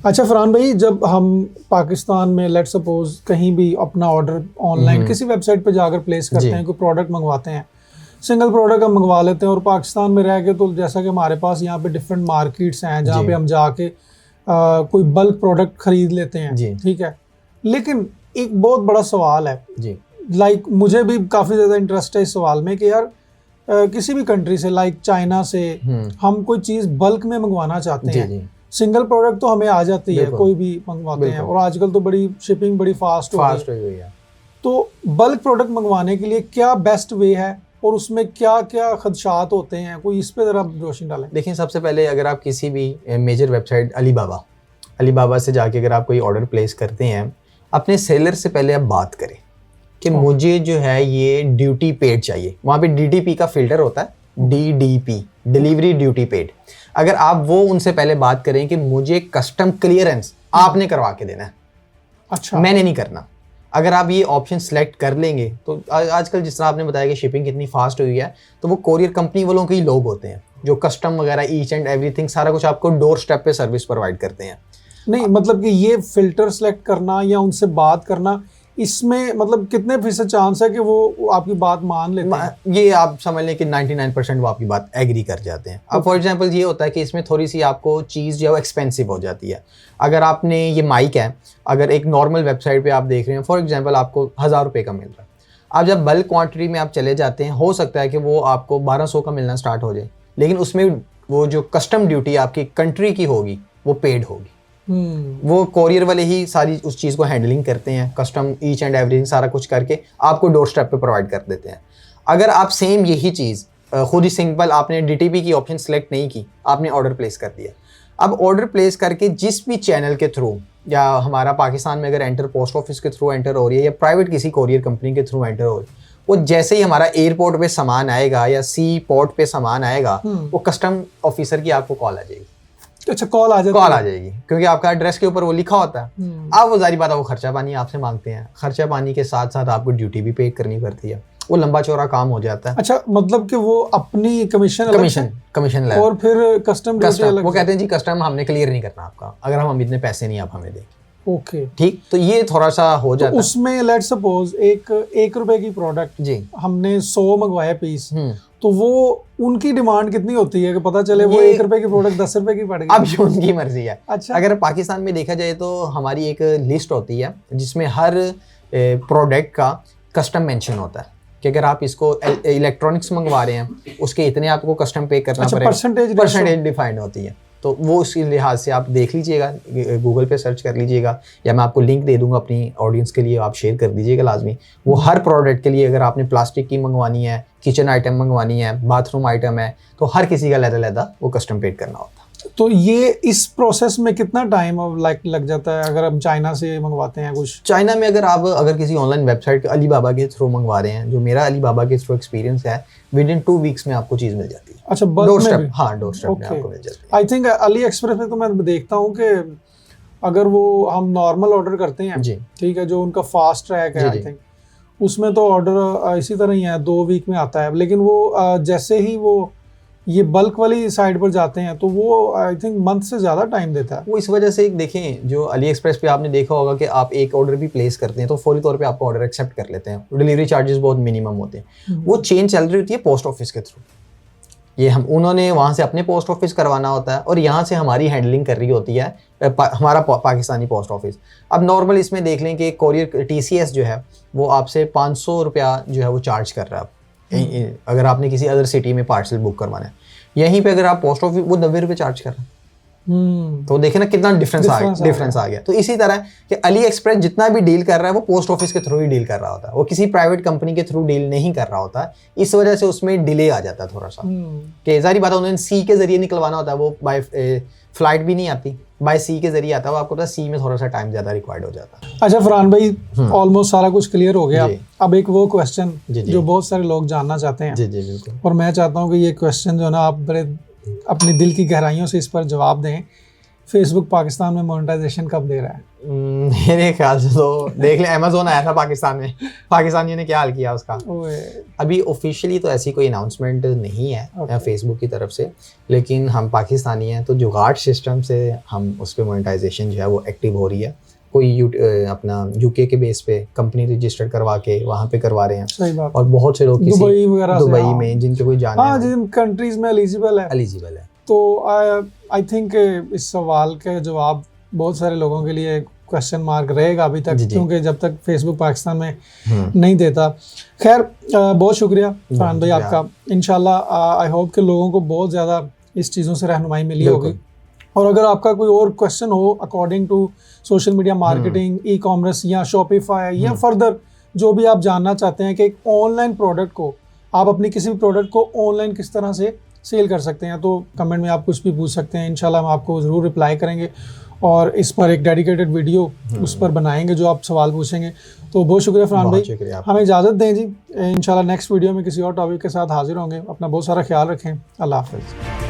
अच्छा फरहान भाई, जब हम पाकिस्तान में लेट सपोज कहीं भी अपना ऑर्डर ऑनलाइन किसी वेबसाइट पे जाकर प्लेस करते हैं, कोई प्रोडक्ट मंगवाते हैं, सिंगल प्रोडक्ट हम मंगवा लेते हैं और पाकिस्तान में रह के, तो जैसा कि हमारे पास यहाँ पे डिफरेंट मार्केट्स हैं जहाँ पे हम जाके कोई बल्क प्रोडक्ट खरीद लेते हैं, ठीक है। लेकिन एक बहुत बड़ा सवाल है जी, लाइक मुझे भी काफ़ी ज़्यादा इंटरेस्ट है इस सवाल में कि यार किसी भी कंट्री से, लाइक चाइना से हम कोई चीज़ बल्क में मंगवाना चाहते हैं, सिंगल प्रोडक्ट तो हमें आ जाती है, कोई भी मंगवाते हैं, और आजकल तो बड़ी शिपिंग बड़ी फास्ट हो गई है। तो बल्क प्रोडक्ट मंगवाने के लिए क्या बेस्ट वे है और उसमें क्या क्या खदशात होते हैं, कोई इस पे ज़रा रोशनी डालें। देखिए, सबसे पहले अगर आप किसी भी मेजर वेबसाइट अलीबाबा से जाके अगर आप कोई ऑर्डर प्लेस करते हैं, अपने सेलर से पहले आप बात करें कि मुझे जो है ये ड्यूटी पेड चाहिए। वहाँ पे DDP का फिल्टर होता है, DDP, डिलीवरी ड्यूटी पेड। अगर आप वो उनसे पहले बात करें कि मुझे कस्टम क्लियरेंस आपने करवा के देना है, अच्छा, मैंने नहीं करना, अगर आप ये ऑप्शन सेलेक्ट कर लेंगे तो आजकल जिस तरह आपने बताया कि शिपिंग कितनी फास्ट हुई है, तो वो कोरियर कंपनी वालों के ही लोग होते हैं जो कस्टम वगैरह ईच एंड एवरीथिंग सारा कुछ आपको डोर स्टेप पे सर्विस प्रोवाइड करते हैं। नहीं मतलब कि ये फिल्टर सेलेक्ट करना या उनसे बात करना, इसमें मतलब कितने फीसद चांस है कि वो आपकी बात मान लेते हैं? ये आप समझ लें कि 99% वो आपकी बात एग्री कर जाते हैं। अब फॉर एग्जांपल ये होता है कि इसमें थोड़ी सी आपको चीज़ जो है एक्सपेंसिव हो जाती है। अगर आपने ये माइक है, अगर एक नॉर्मल वेबसाइट पे आप देख रहे हैं, फॉर एग्जांपल आपको 1000 रुपये का मिल रहा है, आप जब बल्क क्वांटिटी में आप चले जाते हैं, हो सकता है कि वो आपको 1200 का मिलना स्टार्ट हो जाए, लेकिन उसमें वो जो कस्टम ड्यूटी आपकी कंट्री की होगी वो पेड होगी। वो कोरियर वाले ही सारी उस चीज़ को हैंडलिंग करते हैं, कस्टम ईच एंड एवरीथिंग सारा कुछ करके आपको डोर स्टेप पे प्रोवाइड कर देते हैं। अगर आप सेम यही चीज़ खुद ही सिंपल आपने DTP की ऑप्शन सेलेक्ट नहीं की, आपने ऑर्डर प्लेस कर दिया, अब ऑर्डर प्लेस करके जिस भी चैनल के थ्रू, या हमारा पाकिस्तान में अगर एंटर पोस्ट ऑफिस के थ्रू एंटर हो रही है या प्राइवेट किसी कोरियर कंपनी के थ्रू एंटर हो रही है, वो जैसे ही हमारा एयरपोर्ट पे सामान आएगा या सी पोर्ट पे सामान आएगा, वो कस्टम ऑफिसर की आपको कॉल आ जाएगी। अच्छा, कॉल आ जाएगी क्योंकि आपका एड्रेस के ऊपर वो लिखा होता है। अब वो जारी बात है, वो खर्चा पानी आपसे मांगते हैं, खर्चा पानी के साथ साथ आपको ड्यूटी भी पे करनी पड़ती है, वो लंबा चौड़ा काम हो जाता है। अच्छा, मतलब कि वो अपनी कमीशन ले और फिर कस्टम वो कहते हैं जी कस्टम हमने क्लियर नहीं करना आपका, अगर हम इतने पैसे नहीं आप हमें दें। ओके, ठीक, तो ये थोड़ा सा हो जाता है। उसमें लेट सपोज एक रुपए की प्रोडक्ट जी हमने 100 मंगवाया पीस, तो वो उनकी डिमांड कितनी होती है कि पता चले वो 1 रुपए की प्रोडक्ट 10 रुपए की पड़ गई? अब ये उनकी मर्जी है। अच्छा, अगर पाकिस्तान में देखा जाए तो हमारी एक लिस्ट होती है जिसमें हर प्रोडक्ट का कस्टम मेंशन होता है कि अगर आप इसको इलेक्ट्रॉनिक्स मंगवा रहे हैं उसके इतने आपको कस्टम पे करना पड़ेगा, परसेंटेज डिफाइंड होती है। तो वो उसी लिहाज से आप देख लीजिएगा, गूगल पे सर्च कर लीजिएगा, या मैं आपको लिंक दे दूंगा अपनी ऑडियंस के लिए, आप शेयर कर दीजिएगा लाजमी। वो हर प्रोडक्ट के लिए, अगर आपने प्लास्टिक की मंगवानी है, किचन आइटम मंगवानी है, बाथरूम आइटम है, तो हर किसी का अलग-अलग वो कस्टम पेड करना होता है। तो ये इस प्रोसेस में कितना टाइम लग जाता है अगर हम चाइना से मंगवाते हैं कुछ? चाइना में अगर किसी ऑनलाइन वेबसाइट अलीबाबा के थ्रू मंगवा रहे हैं, जो मेरा अलीबाबा के थ्रू एक्सपीरियंस है, विद इन 2 वीक्स में आपको चीज़ मिल जाती है। अच्छा, डोर स्टेप? हाँ, डोर स्टेप में आपको मिल जाती है। आई थिंक अली एक्सप्रेस में तो मैं देखता हूँ कि अगर वो हम नॉर्मल ऑर्डर करते हैं जी, ठीक है, जो उनका फास्ट ट्रैक है, आई थिंक उसमें तो ऑर्डर इसी तरह ही है, 2 वीक में आता है। लेकिन वो जैसे ही वो ये बल्क वाली साइड पर जाते हैं तो वो आई थिंक मंथ से ज़्यादा टाइम देता है। वो इस वजह से देखें, जो अली एक्सप्रेस पे आपने देखा होगा कि आप एक ऑर्डर भी प्लेस करते हैं तो फौरी तौर पे आपको ऑर्डर एक्सेप्ट कर लेते हैं, डिलीवरी चार्जेस बहुत मिनिमम होते हैं। वो चेन चल रही होती है पोस्ट ऑफिस के थ्रू, ये उन्होंने वहाँ से अपने पोस्ट ऑफिस करवाना होता है और यहाँ से हमारी हैंडलिंग कर रही होती है हमारा पाकिस्तानी पोस्ट ऑफिस। अब नॉर्मल इसमें देख लें कि कोरियर TCS जो है वो आपसे 500 रुपया जो है वो चार्ज कर रहा है अगर आपने किसी अदर सिटी में पार्सल बुक करवाना है। यहीं पे अगर आप पोस्ट ऑफिस वो 90 रुपये चार्ज कर रहा है। तो देखें ना कितना डिफरेंस आ गया। तो इसी तरह कि अली एक्सप्रेस जितना भी डील कर रहा है वो पोस्ट ऑफिस के थ्रू ही डील कर रहा होता है, वो किसी प्राइवेट कंपनी के थ्रू डील नहीं कर रहा होता। इस वजह से उसमें डिले आ जाता है थोड़ा सा, कि जारी बात है उन्होंने सी के जरिए निकलवाना होता है, वो बाय फ्लाइट भी नहीं आती, बाय सी के जरिए आता है, वो आपको पता सी में थोड़ा सा टाइम ज़्यादा रिक्वायर्ड हो जाता है। अच्छा फरहान भाई, ऑलमोस्ट सारा कुछ क्लियर हो गया। अब एक वो क्वेश्चन जो बहुत सारे लोग जानना चाहते हैं, जी बिल्कुल, और मैं चाहता हूँ कि ये क्वेश्चन जो है ना आप बड़े अपनी दिल की गहराइयों से इस पर जवाब दें। फेसबुक पाकिस्तान में मोनेटाइजेशन कब दे रहा है? मेरे ख्याल से तो देख लें, अमेजोन आया था पाकिस्तान में, पाकिस्तानियों ने क्या हाल किया उसका। अभी ऑफिशियली तो ऐसी कोई अनाउंसमेंट नहीं है फेसबुक की तरफ से, लेकिन हम पाकिस्तानी हैं तो जुगाड़ सिस्टम से हम उस पर मोनेटाइजेशन जो है वो एक्टिव हो रही है। कोई अपना यूके के बेस पे कंपनी रजिस्टर करवा के वहाँ पे करवा रहे हैं। सही बात। और बहुत से लोग दुबई वगैरह दुबई में जिनके कोई जाने, हाँ, जिन कंट्रीज में एलिजिबल है। तो आई थिंक इस सवाल के जवाब बहुत सारे लोगों के लिए क्वेश्चन मार्क रहेगा अभी तक, क्योंकि जब तक फेसबुक पाकिस्तान में नहीं देता। खैर, बहुत शुक्रिया फरहान भाई आपका। इंशाल्लाह आई होप कि लोगों को बहुत ज़्यादा इस चीज़ों से रहनुमाई मिली होगी। और अगर आपका कोई और क्वेश्चन हो according to social media marketing, e commerce या शॉपिफाई या फर्दर जो भी आप जानना चाहते हैं कि एक ऑनलाइन प्रोडक्ट को, आप अपनी किसी भी प्रोडक्ट को ऑनलाइन किस तरह से सेल कर सकते हैं, तो कमेंट में आप कुछ भी पूछ सकते हैं। इंशाल्लाह हम आपको ज़रूर रिप्लाई करेंगे और इस पर एक डेडिकेटेड वीडियो उस पर बनाएंगे जो आप सवाल पूछेंगे। तो बहुत शुक्रिया फरहान भाई, हमें इजाज़त दें जी। इंशाल्लाह नेक्स्ट वीडियो में किसी और टॉपिक के साथ हाजिर होंगे। अपना बहुत सारा ख्याल रखें। अल्लाह हाफ़िज़।